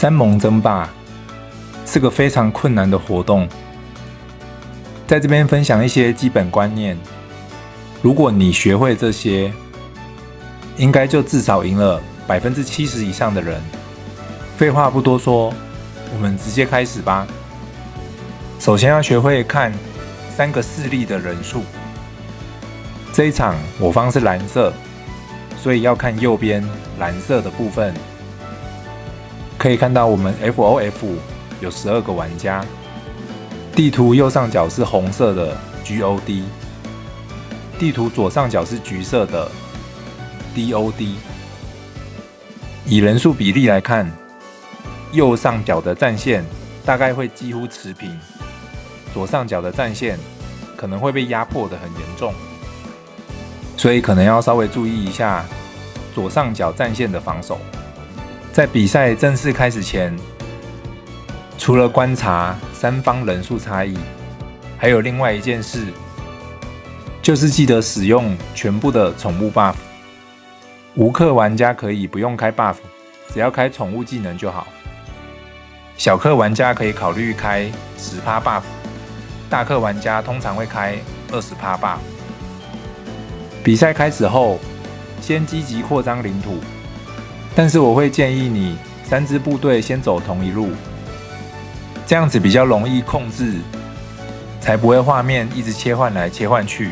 三盟争霸是个非常困难的活动，在这边分享一些基本观念。如果你学会这些，应该就至少赢了70%以上的人。废话不多说，我们直接开始吧。首先要学会看3个势力的人数。这一场我方是蓝色，所以要看右边蓝色的部分。可以看到我们 FOF 有12个玩家，地图右上角是红色的 GOD， 地图左上角是橘色的 DOD。 以人数比例来看，右上角的战线大概会几乎持平，左上角的战线可能会被压迫得很严重，所以可能要稍微注意一下左上角战线的防守。在比赛正式开始前，除了观察3方人数差异，还有另外一件事，就是记得使用全部的宠物 buff。 无氪玩家可以不用开 buff， 只要开宠物技能就好。小氪玩家可以考虑开 10% buff， 大氪玩家通常会开 20% buff。 比赛开始后，先积极扩张领土，但是我会建议你3支部队先走同一路，这样子比较容易控制，才不会画面一直切换来切换去，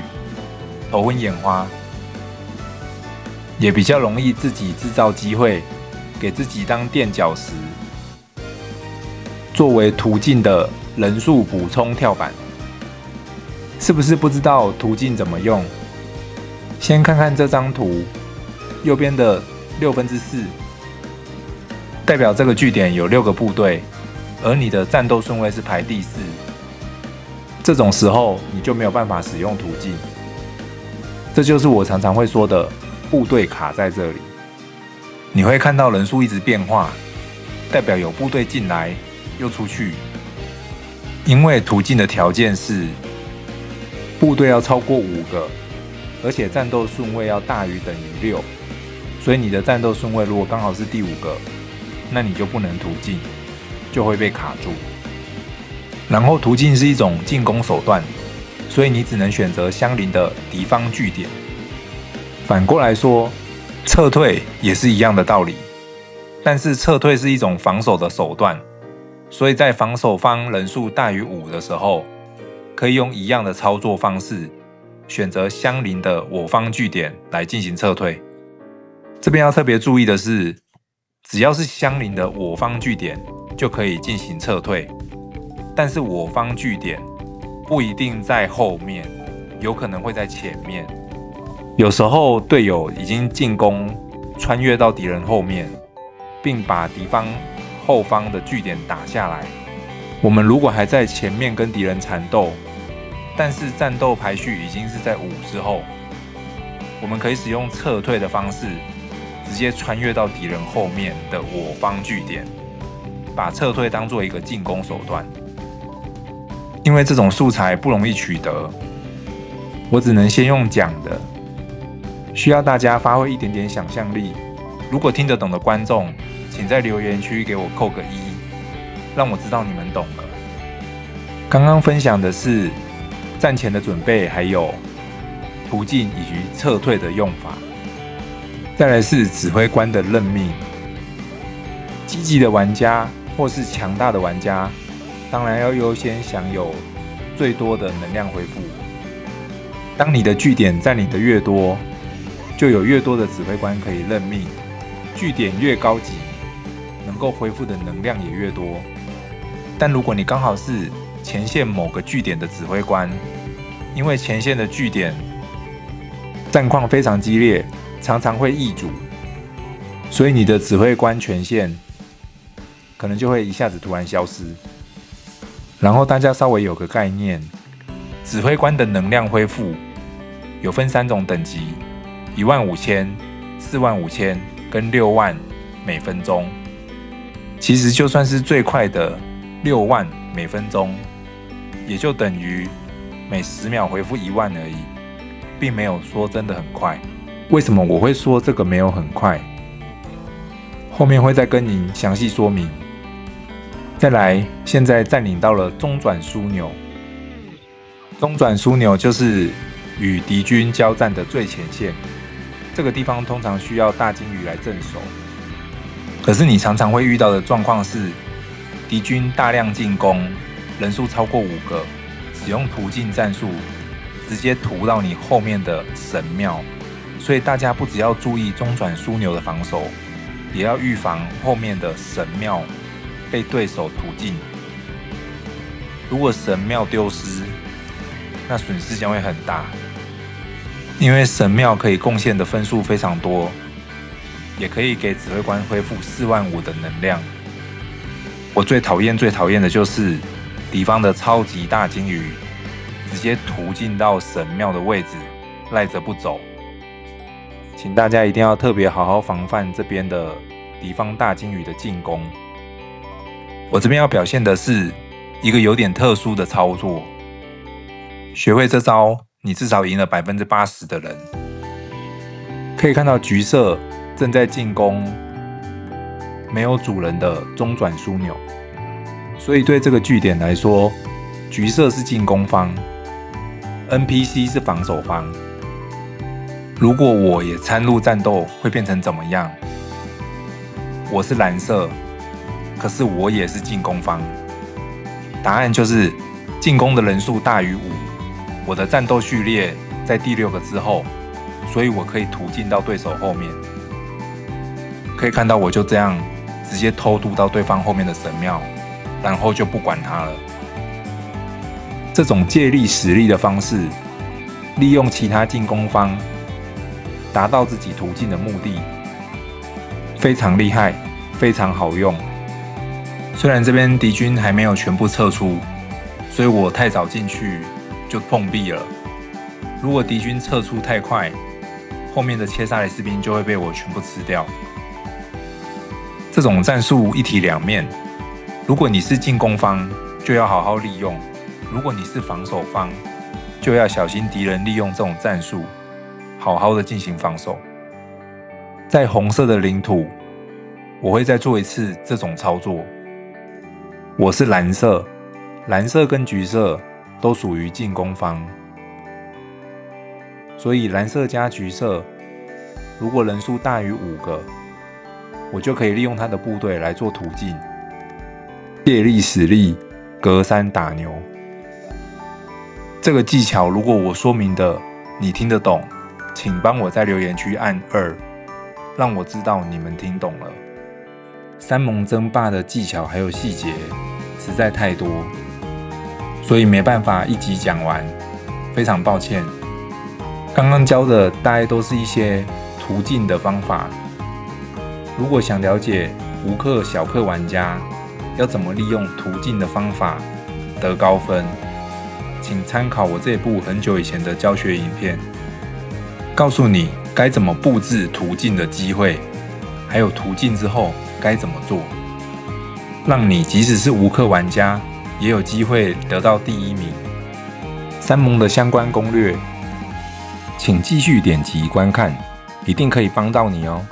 头昏眼花，也比较容易自己制造机会，给自己当垫脚石，作为途径的人数补充跳板。是不是不知道途径怎么用？先看看这张图，右边的4/6代表这个据点有6个部队，而你的战斗顺位是排第4。这种时候你就没有办法使用途径，这就是我常常会说的部队卡在这里。你会看到人数一直变化，代表有部队进来又出去。因为途径的条件是部队要超过5个，而且战斗顺位要大于等于6，所以你的战斗顺位如果刚好是第5个，那你就不能途径，就会被卡住。然后途径是一种进攻手段，所以你只能选择相邻的敌方据点。反过来说，撤退也是一样的道理，但是撤退是一种防守的手段，所以在防守方人数大于5的时候，可以用一样的操作方式，选择相邻的我方据点来进行撤退。这边要特别注意的是，只要是相邻的我方据点就可以进行撤退，但是我方据点不一定在后面，有可能会在前面。有时候队友已经进攻穿越到敌人后面，并把敌方后方的据点打下来，我们如果还在前面跟敌人缠斗，但是战斗排序已经是在5之后，我们可以使用撤退的方式，直接穿越到敌人后面的我方据点，把撤退当作一个进攻手段。因为这种素材不容易取得，我只能先用讲的，需要大家发挥一点点想象力。如果听得懂的观众，请在留言区给我扣个1，让我知道你们懂了。刚刚分享的是战前的准备，还有途径以及撤退的用法。再来是指挥官的任命。积极的玩家或是强大的玩家，当然要优先享有最多的能量恢复。当你的据点占领的越多，就有越多的指挥官可以任命。据点越高级，能够恢复的能量也越多。但如果你刚好是前线某个据点的指挥官，因为前线的据点战况非常激烈，常常会易主，所以你的指挥官权限可能就会一下子突然消失。然后大家稍微有个概念，指挥官的能量恢复有分3种等级：15000、45000跟6万每分钟。其实就算是最快的6万每分钟，也就等于每10秒恢复1万而已，并没有说真的很快。为什么我会说这个没有很快？后面会再跟您详细说明。再来，现在占领到了中转枢纽。中转枢纽就是与敌军交战的最前线，这个地方通常需要大鲸鱼来镇守。可是你常常会遇到的状况是，敌军大量进攻，人数超过5个，使用途径战术，直接屠到你后面的神庙。所以大家不只要注意中转枢纽的防守，也要预防后面的神庙被对手屠尽。如果神庙丢失，那损失将会很大，因为神庙可以贡献的分数非常多，也可以给指挥官恢复45000的能量。我最讨厌的就是敌方的超级大鲸鱼直接屠进到神庙的位置，赖着不走。请大家一定要特别好好防范这边的敌方大鲸鱼的进攻。我这边要表现的是一个有点特殊的操作，学会这招，你至少赢了80%的人。可以看到橘色正在进攻没有主人的中转枢纽，所以对这个据点来说，橘色是进攻方， NPC 是防守方。如果我也参入战斗，会变成怎么样？我是蓝色，可是我也是进攻方。答案就是进攻的人数大于5，我的战斗序列在第6个之后，所以我可以突进到对手后面。可以看到我就这样直接偷渡到对方后面的神庙，然后就不管他了。这种借力使力的方式，利用其他进攻方达到自己途径的目的，非常厉害，非常好用。虽然这边敌军还没有全部撤出，所以我太早进去就碰壁了。如果敌军撤出太快，后面的切沙雷士兵就会被我全部吃掉。这种战术一体两面，如果你是进攻方，就要好好利用；如果你是防守方，就要小心敌人利用这种战术，好好的进行防守。在红色的领土，我会再做一次这种操作。我是蓝色，蓝色跟橘色都属于进攻方，所以蓝色加橘色，如果人数大于5个，我就可以利用他的部队来做途径，借力使力，隔山打牛。这个技巧如果我说明的你听得懂，请帮我在留言区按2，让我知道你们听懂了。三盟争霸的技巧还有细节实在太多，所以没办法一集讲完，非常抱歉。刚刚教的大概都是一些途径的方法，如果想了解无氪小氪玩家要怎么利用途径的方法得高分，请参考我这部很久以前的教学影片，告诉你该怎么布置途径的机会，还有途径之后该怎么做，让你即使是无氪玩家也有机会得到第1名。三盟的相关攻略，请继续点击观看，一定可以帮到你哦。